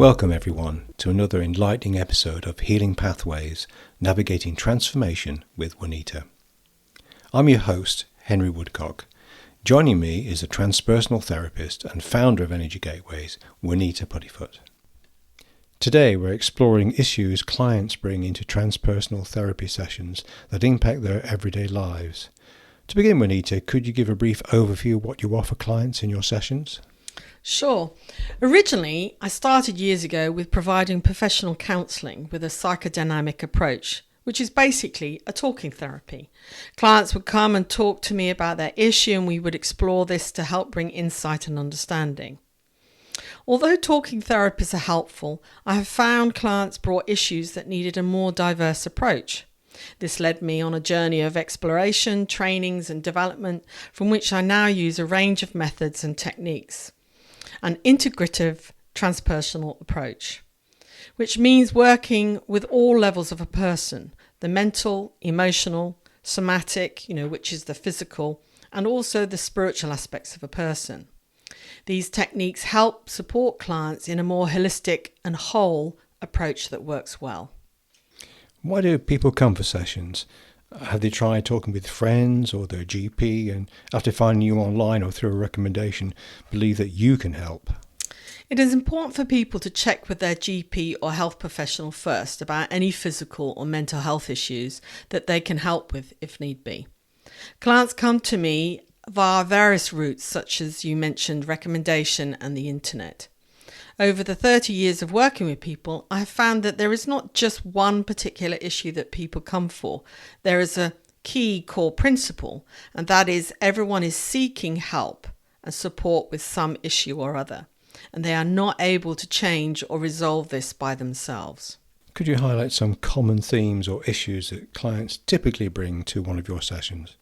Welcome everyone to another enlightening episode of Healing Pathways, Navigating Transformation with Juanita. I'm your host, Henry Woodcock. Joining me is a transpersonal therapist and founder of Energy Gateways, Juanita Puddifoot. Today we're exploring issues clients bring into transpersonal therapy sessions that impact their everyday lives. To begin, Juanita, could you give a brief overview of what you offer clients in your sessions? Sure. Originally, I started years ago with providing professional counselling with a psychodynamic approach, which is basically a talking therapy. Clients would come and talk to me about their issue and we would explore this to help bring insight and understanding. Although talking therapies are helpful, I have found clients brought issues that needed a more diverse approach. This led me on a journey of exploration, trainings and development from which I now use a range of methods and techniques. An integrative transpersonal approach, which means working with all levels of a person, the mental, emotional, somatic, which is the physical, and also the spiritual aspects of a person. These techniques help support clients in a more holistic and whole approach that works well. Why do people come for sessions? Have they tried talking with friends or their GP and after finding you online or through a recommendation, believe that you can help? It is important for people to check with their GP or health professional first about any physical or mental health issues that they can help with if need be. Clients come to me via various routes such as you mentioned, recommendation and the internet. Over the 30 years of working with people, I have found that there is not just one particular issue that people come for. There is a key core principle, and that is everyone is seeking help and support with some issue or other, and they are not able to change or resolve this by themselves. Could you highlight some common themes or issues that clients typically bring to one of your sessions?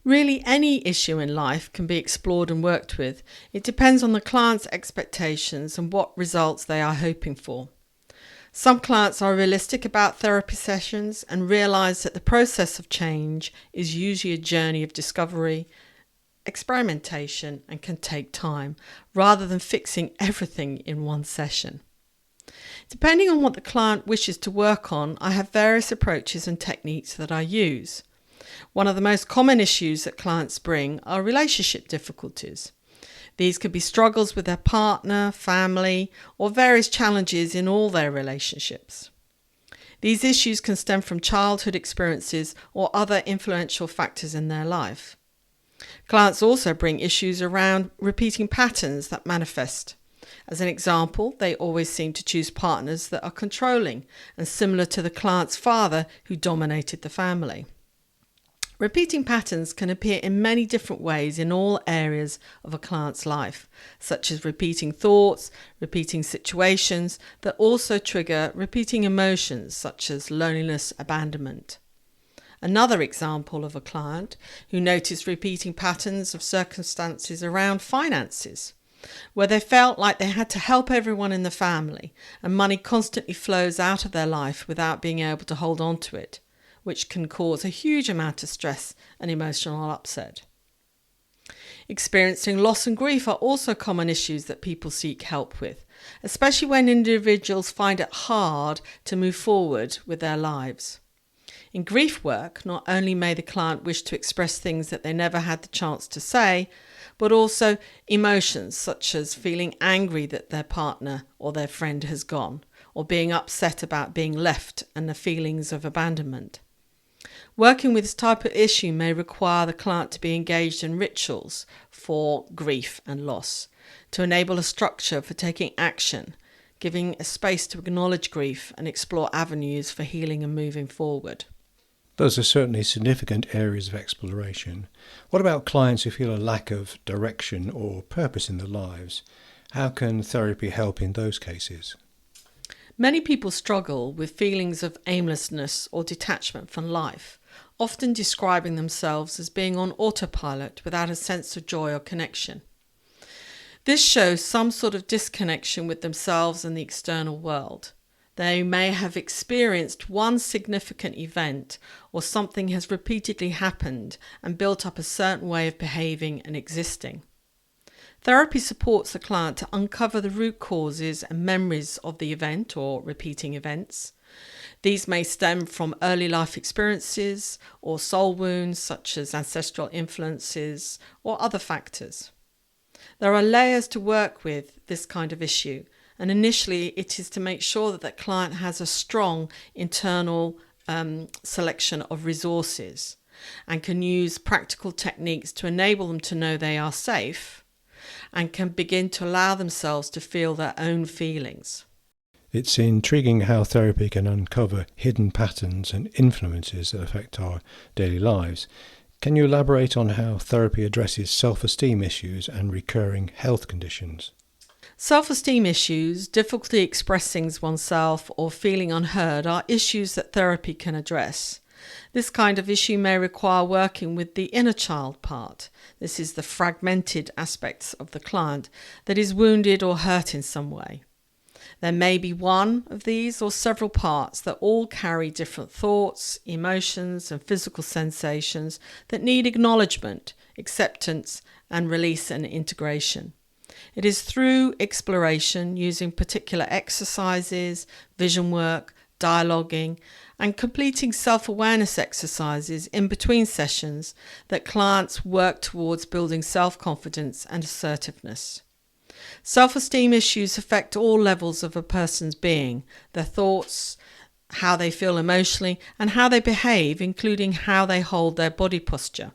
Really, any issue in life can be explored and worked with. It depends on the client's expectations and what results they are hoping for. Some clients are realistic about therapy sessions and realise that the process of change is usually a journey of discovery, experimentation, and can take time, rather than fixing everything in one session. Depending on what the client wishes to work on, I have various approaches and techniques that I use. One of the most common issues that clients bring are relationship difficulties. These could be struggles with their partner, family, or various challenges in all their relationships. These issues can stem from childhood experiences or other influential factors in their life. Clients also bring issues around repeating patterns that manifest. As an example, they always seem to choose partners that are controlling and similar to the client's father who dominated the family. Repeating patterns can appear in many different ways in all areas of a client's life, such as repeating thoughts, repeating situations that also trigger repeating emotions such as loneliness, abandonment. Another example of a client who noticed repeating patterns of circumstances around finances, where they felt like they had to help everyone in the family and money constantly flows out of their life without being able to hold on to it, which can cause a huge amount of stress and emotional upset. Experiencing loss and grief are also common issues that people seek help with, especially when individuals find it hard to move forward with their lives. In grief work, not only may the client wish to express things that they never had the chance to say, but also emotions such as feeling angry that their partner or their friend has gone, or being upset about being left and the feelings of abandonment. Working with this type of issue may require the client to be engaged in rituals for grief and loss, to enable a structure for taking action, giving a space to acknowledge grief and explore avenues for healing and moving forward. Those are certainly significant areas of exploration. What about clients who feel a lack of direction or purpose in their lives? How can therapy help in those cases? Many people struggle with feelings of aimlessness or detachment from life, often describing themselves as being on autopilot without a sense of joy or connection. This shows some sort of disconnection with themselves and the external world. They may have experienced one significant event or something has repeatedly happened and built up a certain way of behaving and existing. Therapy supports the client to uncover the root causes and memories of the event or repeating events. These may stem from early life experiences or soul wounds such as ancestral influences or other factors. There are layers to work with this kind of issue, and initially it is to make sure that the client has a strong internal selection of resources and can use practical techniques to enable them to know they are safe and can begin to allow themselves to feel their own feelings. It's intriguing how therapy can uncover hidden patterns and influences that affect our daily lives. Can you elaborate on how therapy addresses self-esteem issues and recurring health conditions? Self-esteem issues, difficulty expressing oneself or feeling unheard are issues that therapy can address. This kind of issue may require working with the inner child part. This is the fragmented aspects of the client that is wounded or hurt in some way. There may be one of these or several parts that all carry different thoughts, emotions, and physical sensations that need acknowledgement, acceptance, and release and integration. It is through exploration using particular exercises, vision work, dialoguing, and completing self-awareness exercises in between sessions that clients work towards building self-confidence and assertiveness. Self-esteem issues affect all levels of a person's being, their thoughts, how they feel emotionally, and how they behave, including how they hold their body posture.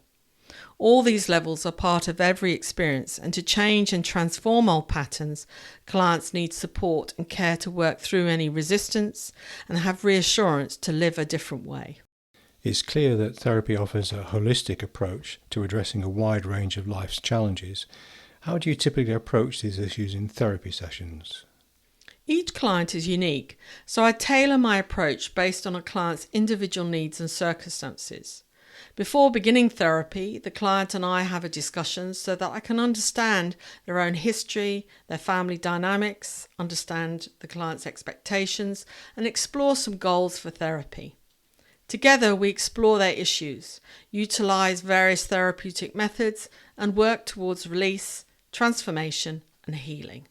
All these levels are part of every experience, and to change and transform old patterns, clients need support and care to work through any resistance and have reassurance to live a different way. It's clear that therapy offers a holistic approach to addressing a wide range of life's challenges. How do you typically approach these issues in therapy sessions? Each client is unique, so I tailor my approach based on a client's individual needs and circumstances. Before beginning therapy, the client and I have a discussion so that I can understand their own history, their family dynamics, understand the client's expectations, and explore some goals for therapy. Together, we explore their issues, utilize various therapeutic methods, and work towards release, transformation, and healing.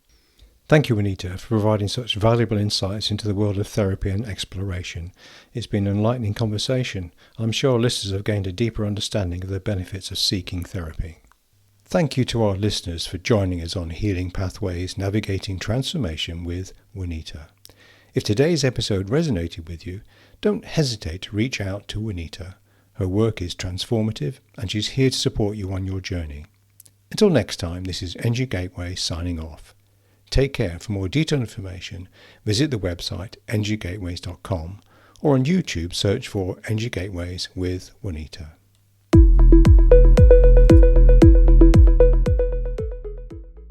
Thank you, Juanita, for providing such valuable insights into the world of therapy and exploration. It's been an enlightening conversation. I'm sure listeners have gained a deeper understanding of the benefits of seeking therapy. Thank you to our listeners for joining us on Healing Pathways Navigating Transformation with Juanita. If today's episode resonated with you, don't hesitate to reach out to Juanita. Her work is transformative and she's here to support you on your journey. Until next time, this is NG Gateway signing off. Take care. For more detailed information, visit the website nggateways.com or on YouTube search for NG Gateways with Juanita.